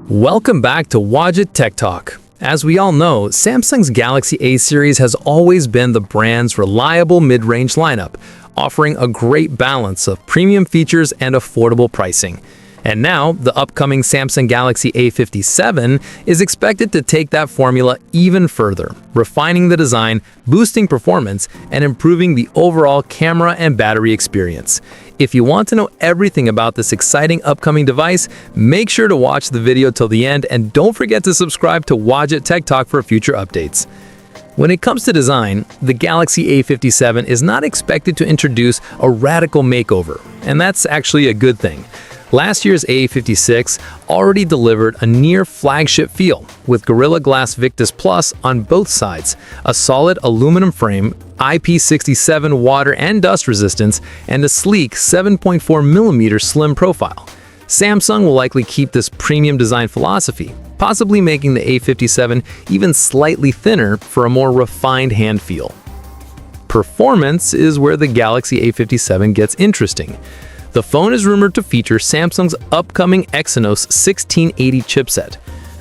Welcome back to Wadget Tech Talk. As we all know, Samsung's Galaxy A series has always been the brand's reliable mid-range lineup, offering a great balance of premium features and affordable pricing. And now, the upcoming Samsung Galaxy A57 is expected to take that formula even further, refining the design, boosting performance, and improving the overall camera and battery experience. If you want to know everything about this exciting upcoming device, make sure to watch the video till the end and don't forget to subscribe to Wadget Tech Talk for future updates. When it comes to design, the Galaxy A57 is not expected to introduce a radical makeover, and that's actually a good thing. Last year's A56 already delivered a near flagship feel, with Gorilla Glass Victus Plus on both sides, a solid aluminum frame, IP67 water and dust resistance, and a sleek 7.4mm slim profile. Samsung will likely keep this premium design philosophy, possibly making the A57 even slightly thinner for a more refined hand feel. Performance is where the Galaxy A57 gets interesting. The phone is rumored to feature Samsung's upcoming Exynos 1680 chipset.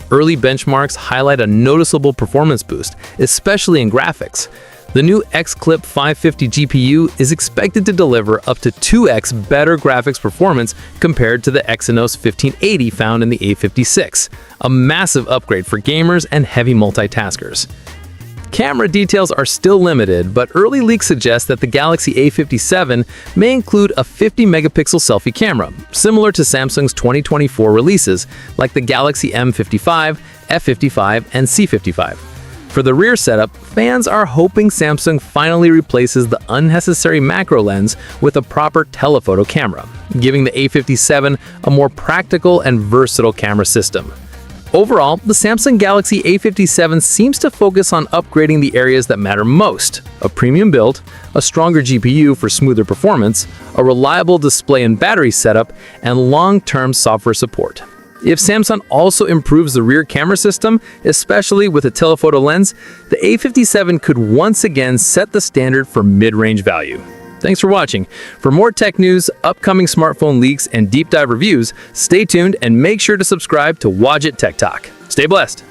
Early benchmarks highlight a noticeable performance boost, especially in graphics. The new X-Clip 550 GPU is expected to deliver up to 2x better graphics performance compared to the Exynos 1580 found in the A56, a massive upgrade for gamers and heavy multitaskers. Camera details are still limited, but early leaks suggest that the Galaxy A57 may include a 50-megapixel selfie camera, similar to Samsung's 2024 releases, like the Galaxy M55, F55, and C55. For the rear setup, fans are hoping Samsung finally replaces the unnecessary macro lens with a proper telephoto camera, giving the A57 a more practical and versatile camera system. Overall, the Samsung Galaxy A57 seems to focus on upgrading the areas that matter most: a premium build, a stronger GPU for smoother performance, a reliable display and battery setup, and long-term software support. If Samsung also improves the rear camera system, especially with a telephoto lens, the A57 could once again set the standard for mid-range value. Thanks for watching. For more tech news, upcoming smartphone leaks, and deep dive reviews, stay tuned and make sure to subscribe to Wadget Tech Talk. Stay blessed.